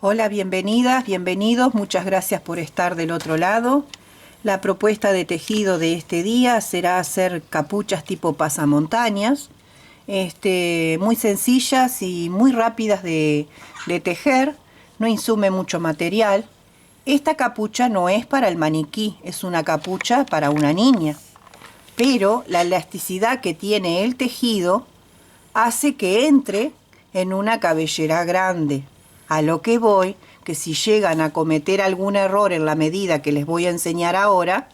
Hola, bienvenidas, bienvenidos, muchas gracias por estar del otro lado. La propuesta de tejido de este día será hacer capuchas tipo pasamontañas, muy sencillas y muy rápidas de tejer, no insume mucho material. Esta capucha no es para el maniquí, es una capucha para una niña, pero la elasticidad que tiene el tejido hace que entre en una cabellera grande. A lo que voy, que si llegan a cometer algún error en la medida que les voy a enseñar ahora,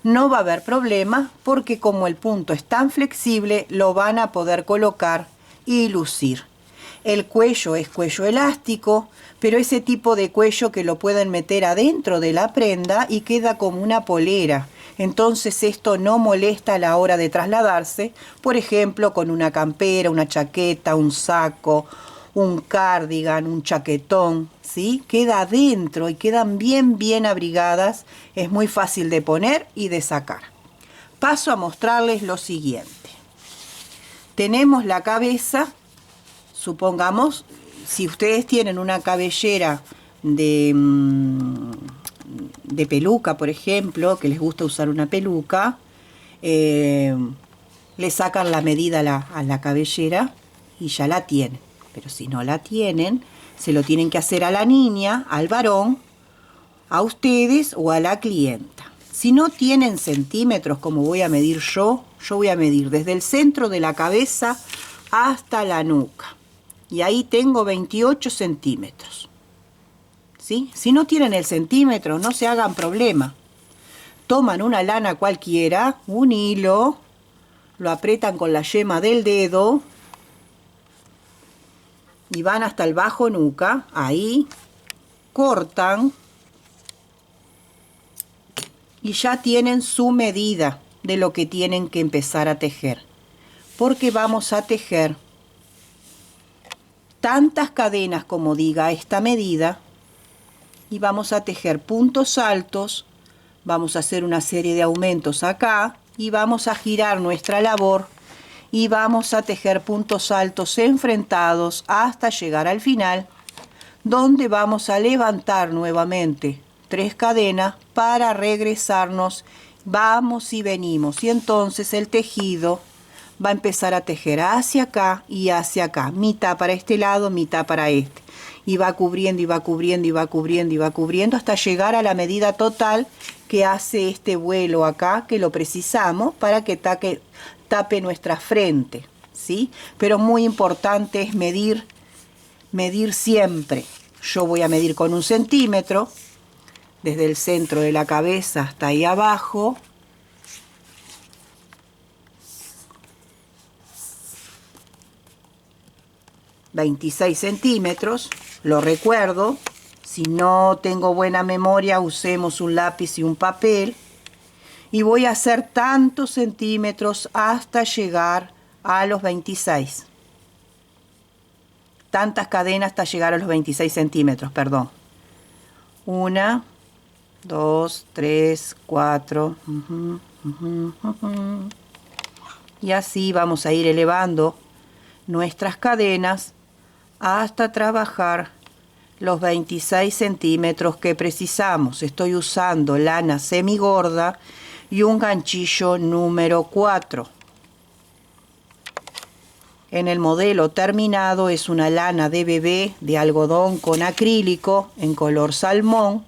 no va a haber problema porque como el punto es tan flexible, lo van a poder colocar y lucir. El cuello es cuello elástico, pero ese tipo de cuello que lo pueden meter adentro de la prenda y queda como una polera. Entonces esto no molesta a la hora de trasladarse, por ejemplo, con una campera, una chaqueta, un saco, un cardigan, un chaquetón, ¿sí? Queda adentro y quedan bien abrigadas. Es muy fácil de poner y de sacar. Paso a mostrarles lo siguiente. Tenemos la cabeza, supongamos, si ustedes tienen una cabellera de peluca, por ejemplo, que les gusta usar una peluca, le sacan la medida a la cabellera y ya la tienen. Pero si no la tienen, se lo tienen que hacer a la niña, al varón, a ustedes o a la clienta. Si no tienen centímetros, como voy a medir yo voy a medir desde el centro de la cabeza hasta la nuca. Y ahí tengo 28 centímetros. ¿Sí? Si no tienen el centímetro, no se hagan problema. Toman una lana cualquiera, un hilo, lo aprietan con la yema del dedo y van hasta el bajo nuca, ahí, cortan y ya tienen su medida de lo que tienen que empezar a tejer. Porque vamos a tejer tantas cadenas como diga esta medida y vamos a tejer puntos altos, vamos a hacer una serie de aumentos acá y vamos a girar nuestra labor y vamos a tejer puntos altos enfrentados hasta llegar al final, donde vamos a levantar nuevamente 3 cadenas para regresarnos, vamos y venimos, y entonces el tejido va a empezar a tejer hacia acá y hacia acá, mitad para este lado, mitad para este, y va cubriendo y va cubriendo y va cubriendo y va cubriendo hasta llegar a la medida total que hace este vuelo acá, que lo precisamos para que tape nuestra frente, ¿sí? Pero muy importante es medir siempre. Yo voy a medir con 1 centímetro, desde el centro de la cabeza hasta ahí abajo. ...26 centímetros, lo recuerdo. Si no tengo buena memoria, usemos un lápiz y un papel. Y voy a hacer tantos centímetros hasta llegar a los 26. Tantas cadenas hasta llegar a los 26 centímetros, perdón. 1, 2, 3, 4. Y así vamos a ir elevando nuestras cadenas hasta trabajar los 26 centímetros que precisamos. Estoy usando lana semigorda y un ganchillo número 4. En el modelo terminado es una lana de bebé de algodón con acrílico en color salmón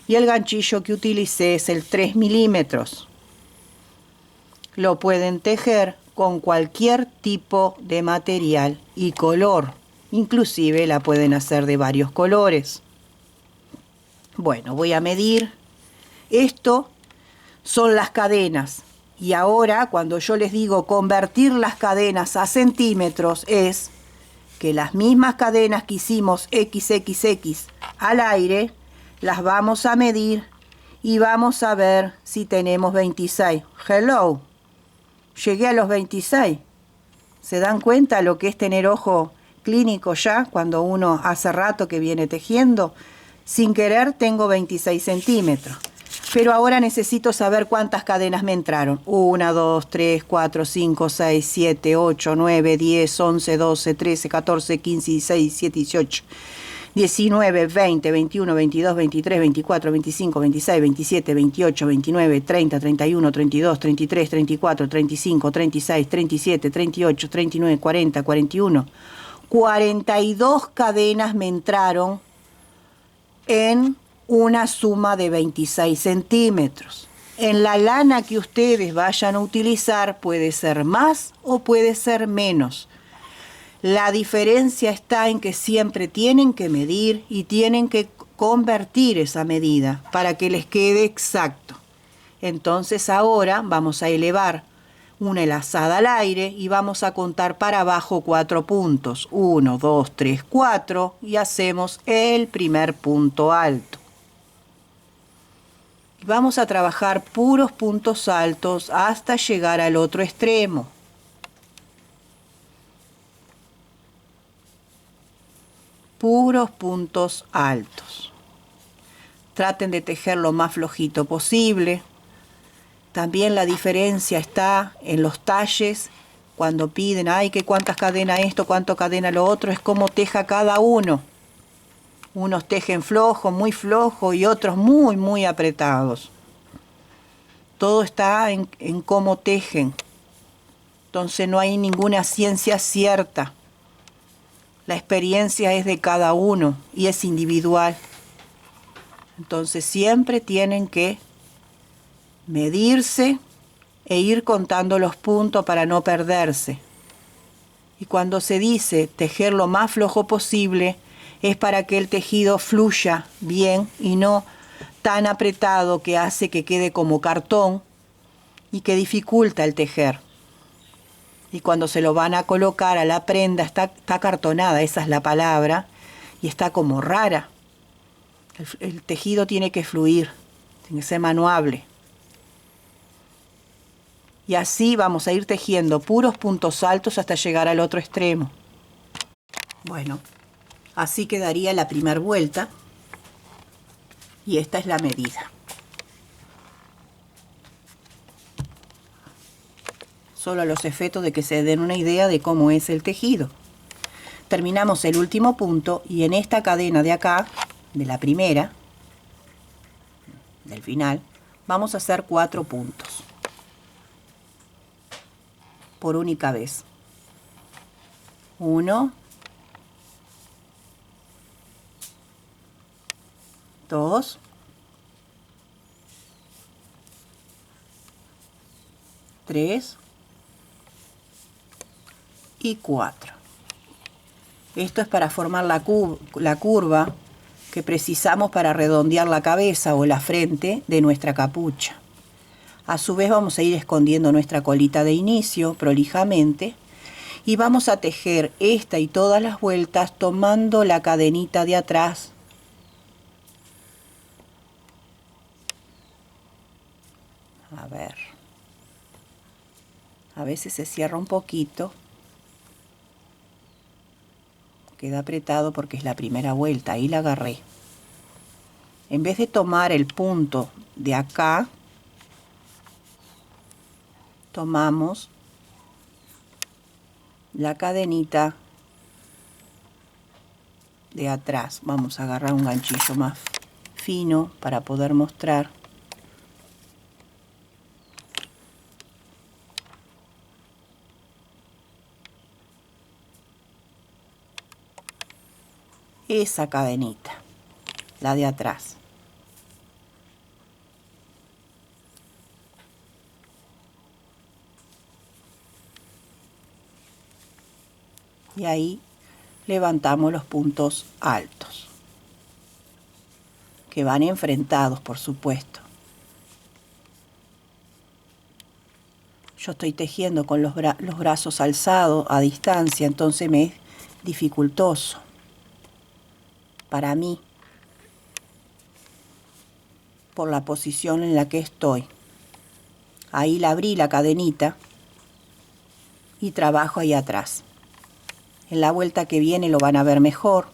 y el ganchillo que utilicé es el 3 milímetros. Lo pueden tejer con cualquier tipo de material y color. Inclusive la pueden hacer de varios colores. Bueno, voy a medir. Esto son las cadenas. Y ahora, cuando yo les digo convertir las cadenas a centímetros, es que las mismas cadenas que hicimos XXX al aire, las vamos a medir y vamos a ver si tenemos 26. Hello, llegué a los 26. ¿Se dan cuenta lo que es tener ojo clínico ya cuando uno hace rato que viene tejiendo? Sin querer tengo 26 centímetros. Pero ahora necesito saber cuántas cadenas me entraron. 1, 2, 3, 4, 5, 6, 7, 8, 9, 10, 11, 12, 13, 14, 15, 16, 17, 18. 19, 20, 21, 22, 23, 24, 25, 26, 27, 28, 29, 30, 31, 32, 33, 34, 35, 36, 37, 38, 39, 40, 41. 42 cadenas me entraron en una suma de 26 centímetros. En la lana que ustedes vayan a utilizar puede ser más o puede ser menos. La diferencia está en que siempre tienen que medir y tienen que convertir esa medida para que les quede exacto. Entonces ahora vamos a elevar una lazada al aire y vamos a contar para abajo 4 puntos. 1, 2, 3, 4 y hacemos el primer punto alto. Vamos a trabajar puros puntos altos hasta llegar al otro extremo. Puros puntos altos. Traten de tejer lo más flojito posible. También la diferencia está en los talles. Cuando piden, ay, que cuántas cadenas esto, cuánto cadena lo otro, es como teja cada uno. Unos tejen flojo, muy flojo y otros muy, muy apretados. Todo está en cómo tejen. Entonces no hay ninguna ciencia cierta. La experiencia es de cada uno y es individual. Entonces siempre tienen que medirse e ir contando los puntos para no perderse. Y cuando se dice tejer lo más flojo posible, es para que el tejido fluya bien y no tan apretado que hace que quede como cartón y que dificulta el tejer. Y cuando se lo van a colocar a la prenda está cartonada, esa es la palabra, y está como rara. El tejido tiene que fluir, tiene que ser manuable. Y así vamos a ir tejiendo puros puntos altos hasta llegar al otro extremo. Bueno, así quedaría la primera vuelta. Y esta es la medida. Solo a los efectos de que se den una idea de cómo es el tejido. Terminamos el último punto y en esta cadena de acá, de la primera, del final, vamos a hacer 4 puntos. Por única vez. 1, 2, 3 y 4. Esto es para formar la curva que precisamos para redondear la cabeza o la frente de nuestra capucha. A su vez vamos a ir escondiendo nuestra colita de inicio prolijamente y vamos a tejer esta y todas las vueltas tomando la cadenita de atrás. A ver. A veces se cierra un poquito. Queda apretado porque es la primera vuelta. Ahí la agarré. En vez de tomar el punto de acá, tomamos la cadenita de atrás. Vamos a agarrar un ganchillo más fino para poder mostrar. Esa cadenita, la de atrás. Y ahí levantamos los puntos altos, que van enfrentados, por supuesto. Yo estoy tejiendo con los brazos alzados a distancia, entonces me es dificultoso para mí, por la posición en la que estoy. Ahí la abrí la cadenita y trabajo ahí atrás. En la vuelta que viene lo van a ver mejor,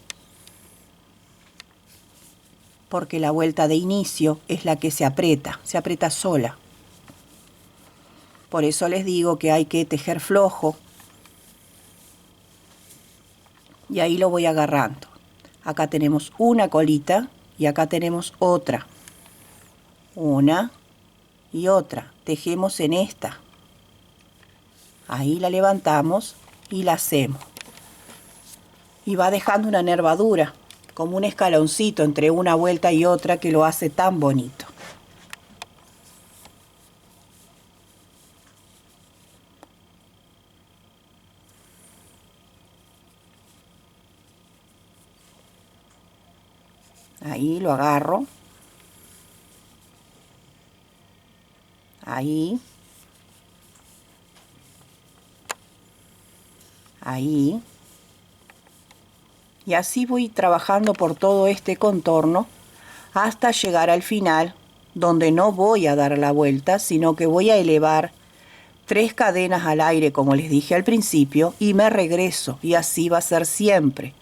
porque la vuelta de inicio es la que se aprieta sola. Por eso les digo que hay que tejer flojo y ahí lo voy agarrando. Acá tenemos una colita y acá tenemos otra. Una y otra. Tejemos en esta. Ahí la levantamos y la hacemos. Y va dejando una nervadura, como un escaloncito entre una vuelta y otra que lo hace tan bonito. Ahí lo agarro. Ahí. Ahí. Y así voy trabajando por todo este contorno hasta llegar al final, donde no voy a dar la vuelta, sino que voy a elevar 3 cadenas al aire, como les dije al principio, y me regreso, y así va a ser siempre.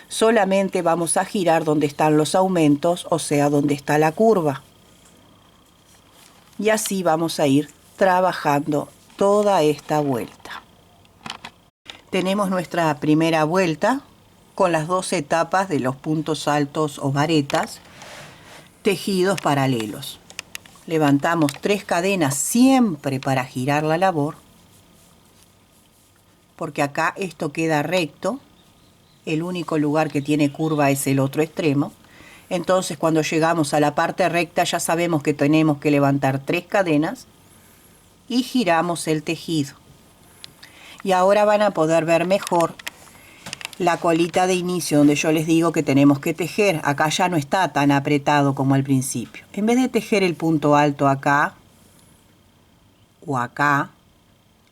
Solamente vamos a girar donde están los aumentos, o sea, donde está la curva. Y así vamos a ir trabajando toda esta vuelta. Tenemos nuestra primera vuelta con las 2 etapas de los puntos altos o varetas tejidos paralelos. Levantamos 3 cadenas siempre para girar la labor, porque acá esto queda recto. El único lugar que tiene curva es el otro extremo. Entonces, cuando llegamos a la parte recta ya sabemos que tenemos que levantar 3 cadenas y giramos el tejido. Y ahora van a poder ver mejor la colita de inicio, donde yo les digo que tenemos que tejer. Acá ya no está tan apretado como al principio. En vez de tejer el punto alto acá o acá,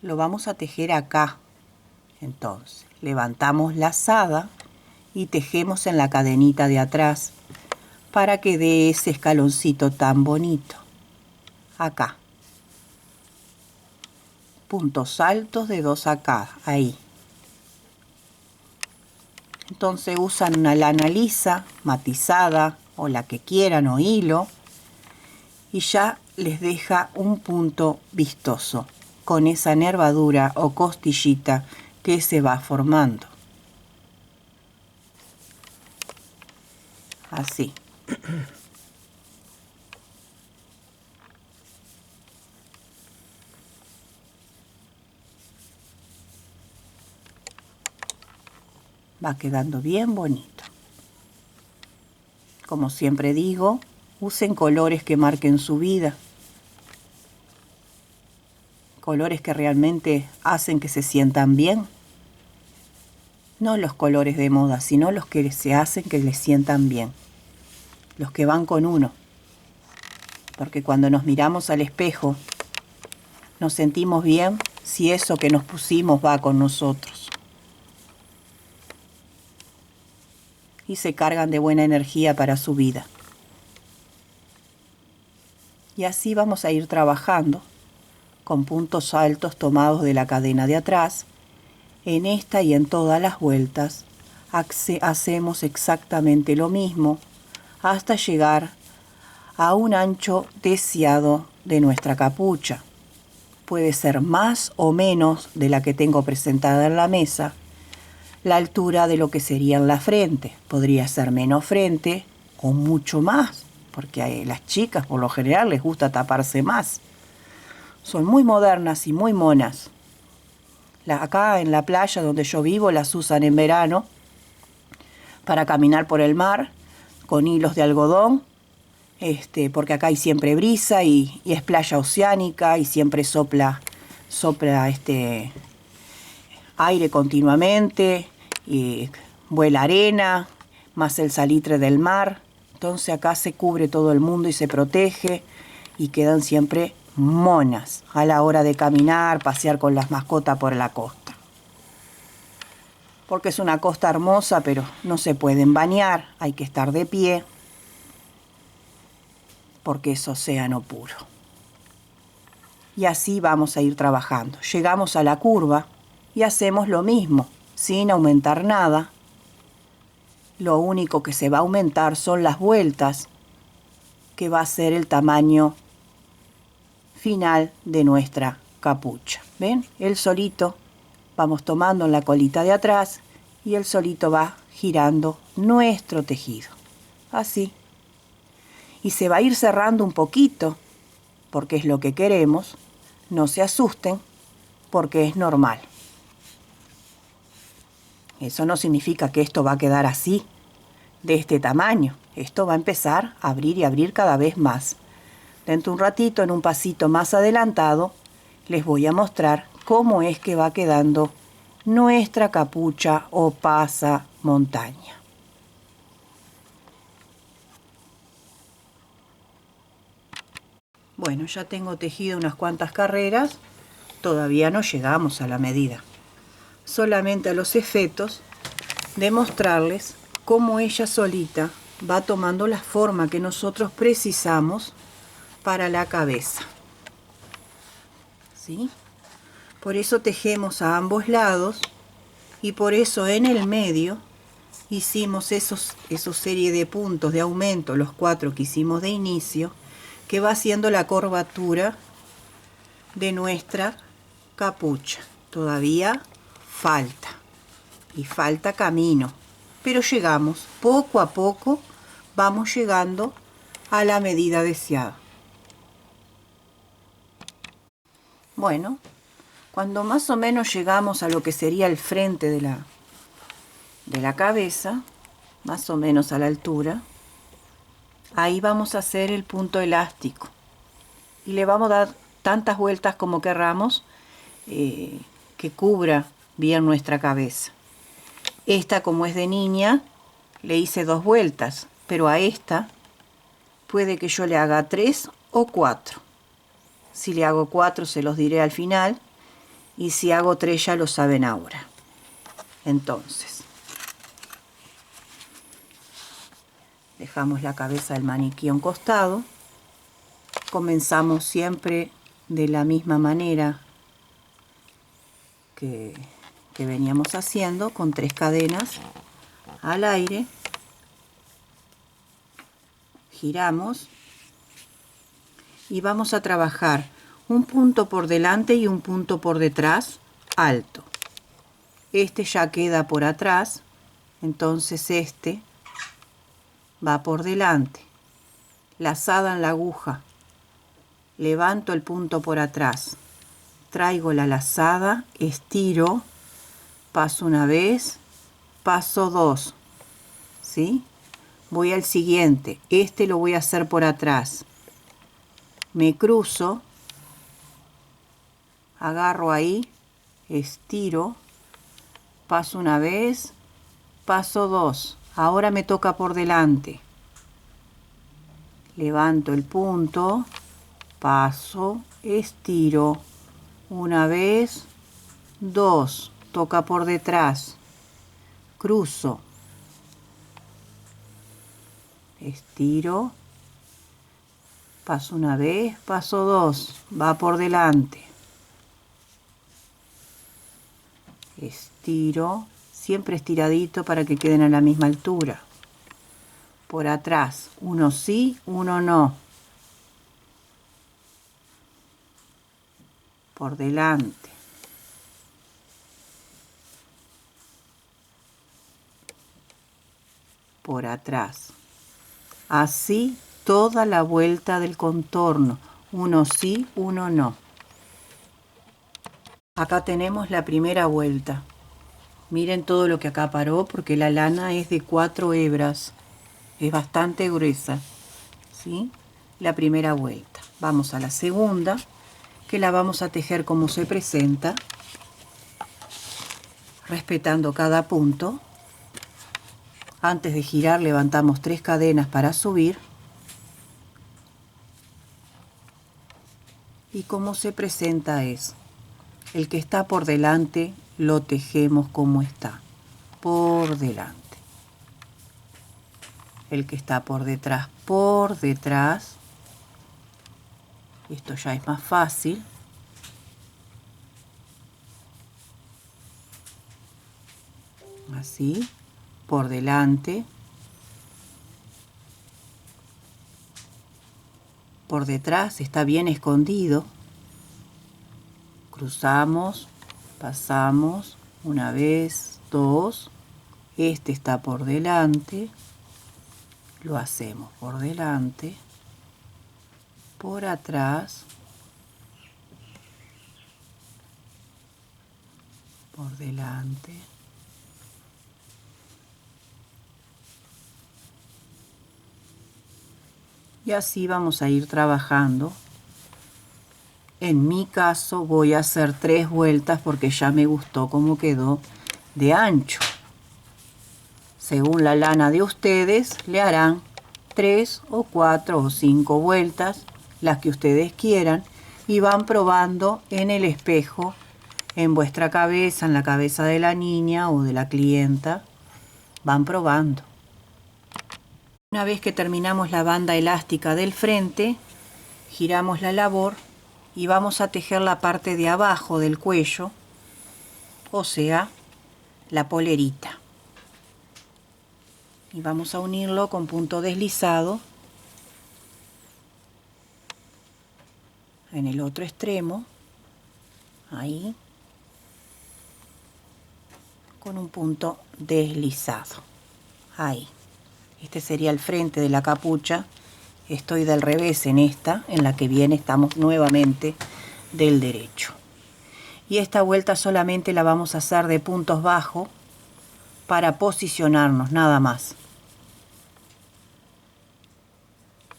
lo vamos a tejer acá. Entonces, levantamos la lazada y tejemos en la cadenita de atrás para que dé ese escaloncito tan bonito. Acá. Puntos altos de 2 acá, ahí. Entonces usan una lana lisa, matizada o la que quieran o hilo, y ya les deja un punto vistoso con esa nervadura o costillita que se va formando. Así. Va quedando bien bonito. Como siempre digo, usen colores que marquen su vida. Colores que realmente hacen que se sientan bien. No los colores de moda, sino los que se hacen que les sientan bien. Los que van con uno. Porque cuando nos miramos al espejo, nos sentimos bien si eso que nos pusimos va con nosotros. Y se cargan de buena energía para su vida. Y así vamos a ir trabajando con puntos altos tomados de la cadena de atrás. En esta y en todas las vueltas hacemos exactamente lo mismo hasta llegar a un ancho deseado de nuestra capucha. Puede ser más o menos de la que tengo presentada en la mesa, la altura de lo que sería en la frente. Podría ser menos frente o mucho más, porque a las chicas por lo general les gusta taparse más. Son muy modernas y muy monas. Acá en la playa donde yo vivo las usan en verano para caminar por el mar con hilos de algodón, porque acá hay siempre brisa y es playa oceánica y siempre sopla aire continuamente, y vuela arena, más el salitre del mar. Entonces acá se cubre todo el mundo y se protege y quedan siempre monas a la hora de caminar, pasear con las mascotas por la costa. Porque es una costa hermosa, pero no se pueden bañar, hay que estar de pie, porque es océano puro. Y así vamos a ir trabajando. Llegamos a la curva y hacemos lo mismo, sin aumentar nada. Lo único que se va a aumentar son las vueltas, que va a ser el tamaño final de nuestra capucha. ¿Ven? Él solito, vamos tomando en la colita de atrás y él solito va girando nuestro tejido. Así. Y se va a ir cerrando un poquito, porque es lo que queremos. No se asusten, porque es normal. Eso no significa que esto va a quedar así, de este tamaño. Esto va a empezar a abrir y abrir cada vez más. Dentro de un ratito, en un pasito más adelantado, les voy a mostrar cómo es que va quedando nuestra capucha o pasamontaña. Bueno, ya tengo tejido unas cuantas carreras, todavía no llegamos a la medida. Solamente a los efectos de mostrarles cómo ella solita va tomando la forma que nosotros precisamos para la cabeza. ¿Sí? Por eso tejemos a ambos lados y por eso en el medio hicimos esos serie de puntos de aumento, los 4 que hicimos de inicio, que va haciendo la curvatura de nuestra capucha. Todavía falta y falta camino, pero llegamos poco a poco, vamos llegando a la medida deseada. Bueno, cuando más o menos llegamos a lo que sería el frente de la cabeza, más o menos a la altura, ahí vamos a hacer el punto elástico y le vamos a dar tantas vueltas como querramos que cubra bien nuestra cabeza. Esta, como es de niña, le hice 2 vueltas, pero a esta puede que yo le haga 3 o 4. Si le hago 4 se los diré al final, y si hago 3 ya lo saben ahora. Entonces, dejamos la cabeza del maniquí a un costado, comenzamos siempre de la misma manera que veníamos haciendo, con 3 cadenas al aire, giramos y vamos a trabajar un punto por delante y un punto por detrás alto. Este ya queda por atrás, entonces este va por delante. Lazada en la aguja, levanto el punto por atrás, traigo la lazada, estiro, paso una vez, paso 2, ¿sí? Voy al siguiente, este lo voy a hacer por atrás. Me cruzo, agarro ahí, estiro, paso una vez, paso 2. Ahora me toca por delante. Levanto el punto, paso, estiro, una vez, 2, toca por detrás, cruzo, estiro, paso una vez, paso 2, va por delante, estiro, siempre estiradito para que queden a la misma altura. Por atrás, uno sí, uno no. Por delante. Por atrás. Así toda la vuelta del contorno. Uno sí, uno no. Acá tenemos la primera vuelta. Miren todo lo que acaparó porque la lana es de 4 hebras. Es bastante gruesa, ¿sí? La primera vuelta. Vamos a la segunda, que la vamos a tejer como se presenta, respetando cada punto. Antes de girar levantamos 3 cadenas para subir. Y como se presenta es, el que está por delante lo tejemos como está, por delante. El que está por detrás, esto ya es más fácil. Así, por delante, por detrás está bien escondido. Cruzamos, pasamos, una vez, 2, Este está por delante, lo hacemos por delante, por atrás, por delante, y así vamos a ir trabajando. En mi caso voy a hacer 3 vueltas porque ya me gustó cómo quedó de ancho. Según la lana de ustedes, le harán 3 o 4 o 5 vueltas, las que ustedes quieran, y van probando en el espejo, en vuestra cabeza, en la cabeza de la niña o de la clienta. Van probando. Una vez que terminamos la banda elástica del frente, giramos la labor y vamos a tejer la parte de abajo del cuello, o sea, la polerita. Y vamos a unirlo con punto deslizado en el otro extremo, ahí, con un punto deslizado, ahí. Este sería el frente de la capucha. Estoy del revés en esta, en la que viene estamos nuevamente del derecho. Y esta vuelta solamente la vamos a hacer de puntos bajos para posicionarnos, nada más.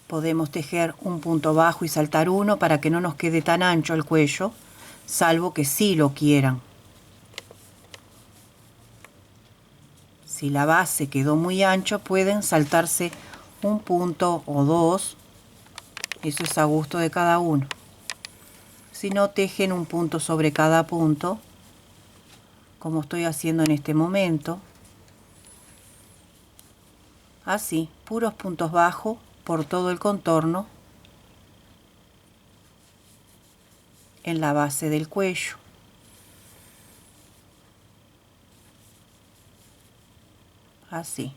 Podemos tejer un punto bajo y saltar uno para que no nos quede tan ancho el cuello, salvo que sí lo quieran. Si la base quedó muy ancho, pueden saltarse un punto o dos. Eso es a gusto de cada uno. Si no, tejen un punto sobre cada punto, como estoy haciendo en este momento. Así, puros puntos bajos por todo el contorno en la base del cuello. Así.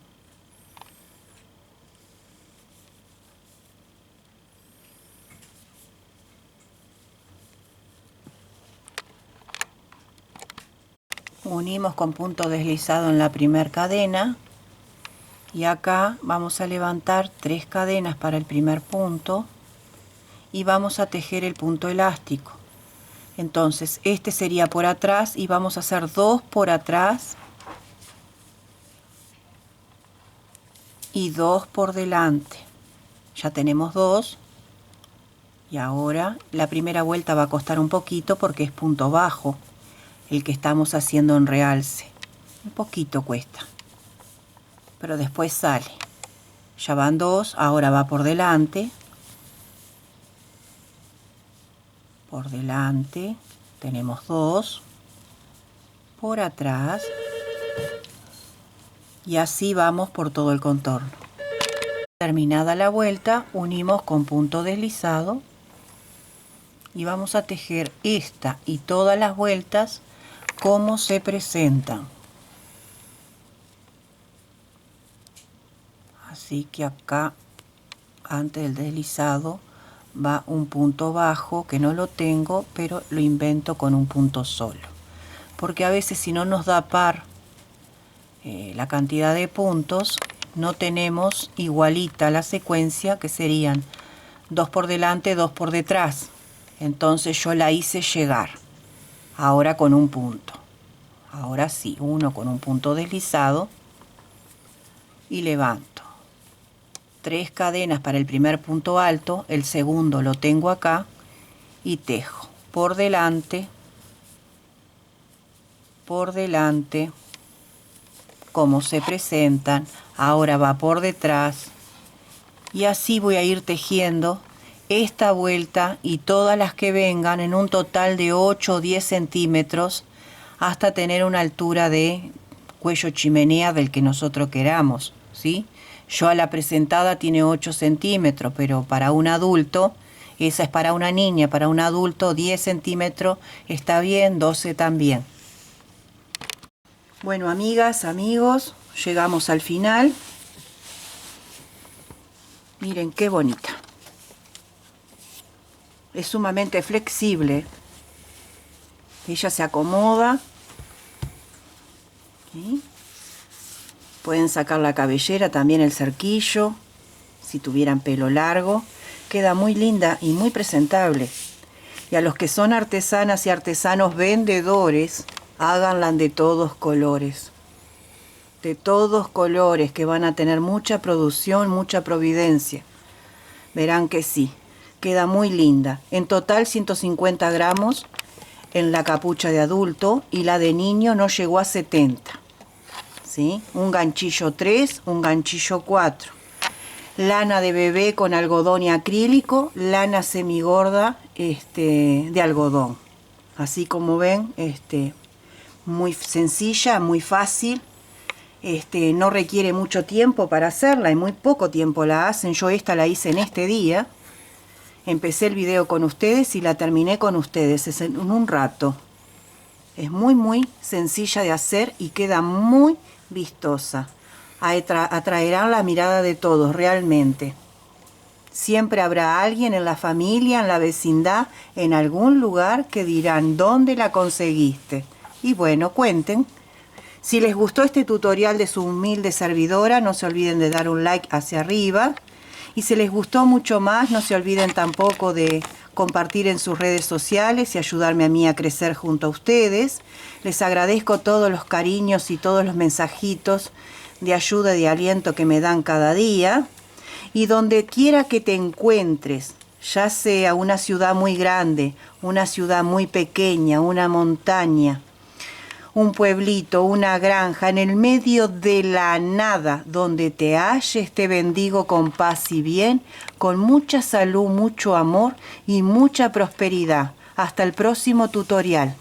Unimos con punto deslizado en la primera cadena y acá vamos a levantar 3 cadenas para el primer punto y vamos a tejer el punto elástico. Entonces este sería por atrás y vamos a hacer 2 por atrás y 2 por delante. Ya tenemos 2 y ahora la primera vuelta va a costar un poquito porque es punto bajo el que estamos haciendo en realce. Un poquito cuesta, pero después sale. Ya van 2, ahora va por delante. Por delante tenemos 2, por atrás, y así vamos por todo el contorno. Terminada la vuelta, unimos con punto deslizado y vamos a tejer esta y todas las vueltas como se presentan. Así que acá, antes del deslizado, va un punto bajo, que no lo tengo, pero lo invento con un punto solo. Porque a veces si no nos da par la cantidad de puntos, no tenemos igualita la secuencia, que serían 2 por delante, 2 por detrás. Entonces yo la hice llegar. Ahora con un punto. Ahora sí, uno con un punto deslizado y levanto. 3 cadenas para el primer punto alto, el segundo lo tengo acá y tejo por delante, como se presentan. Ahora va por detrás y así voy a ir tejiendo esta vuelta y todas las que vengan en un total de 8 o 10 centímetros hasta tener una altura de cuello chimenea del que nosotros queramos, ¿sí? Yo a la presentada tiene 8 centímetros, pero para un adulto, esa es para una niña, para un adulto 10 centímetros está bien, 12 también. Bueno, amigas, amigos, llegamos al final. Miren qué bonita. Es sumamente flexible. Ella se acomoda. ¿Sí? Pueden sacar la cabellera, también el cerquillo, si tuvieran pelo largo. Queda muy linda y muy presentable. Y a los que son artesanas y artesanos vendedores, háganla de todos colores. De todos colores, que van a tener mucha producción, mucha providencia. Verán que sí, queda muy linda. En total 150 gramos en la capucha de adulto y la de niño no llegó a 70. ¿Sí? Un ganchillo 3, un ganchillo 4. Lana de bebé con algodón y acrílico, lana semigorda de algodón. Así como ven, muy sencilla, muy fácil. No requiere mucho tiempo para hacerla, en muy poco tiempo la hacen. Yo esta la hice en este día. Empecé el video con ustedes y la terminé con ustedes en un rato. Es muy sencilla de hacer y queda muy vistosa. Atraerán la mirada de todos, realmente. Siempre habrá alguien en la familia, en la vecindad, en algún lugar que dirán, ¿dónde la conseguiste? Y bueno, cuenten. Si les gustó este tutorial de su humilde servidora, no se olviden de dar un like hacia arriba. Y si les gustó mucho más, no se olviden tampoco de compartir en sus redes sociales y ayudarme a mí a crecer junto a ustedes. Les agradezco todos los cariños y todos los mensajitos de ayuda y de aliento que me dan cada día. Y donde quiera que te encuentres, ya sea una ciudad muy grande, una ciudad muy pequeña, una montaña, un pueblito, una granja, en el medio de la nada, donde te halles, te bendigo con paz y bien, con mucha salud, mucho amor y mucha prosperidad. Hasta el próximo tutorial.